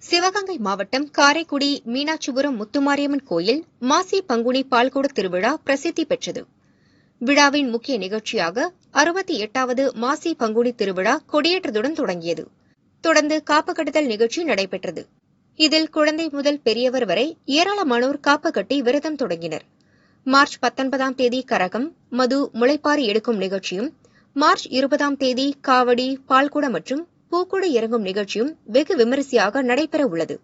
சிவகங்கை மாவட்டம் காரைக்குடி மீனாட்சிபுரம் முத்துமாரியம்மன் கோயில் மாசி பங்குனி பால்குட திருவிழா பிரசித்தி பெற்றது. விழாவின் முக்கிய நிகழ்ச்சியாக 68வது மாசி பங்குனி திருவிழா கொடியேற்றத்துடன் தொடங்கியது. தொடர்ந்து காப்பு கட்டுதல் நிகழ்ச்சி நடைபெற்றது. இதில் குழந்தை முதல் பெரியவர் வரை ஏராளமானோர் காப்பு கட்டி விரதம் தொடங்கினர். மார்ச் 19ஆம் தேதி கரகம், மது, முளைப்பாரி எடுக்கும் நிகழ்ச்சியும், மார்ச் 20ஆம் தேதி காவடி, பால்குடம் மற்றும் பூக்குடை இறங்கும் நிகழ்ச்சியும் வெகு விமரிசையாக நடைபெறவுள்ளது.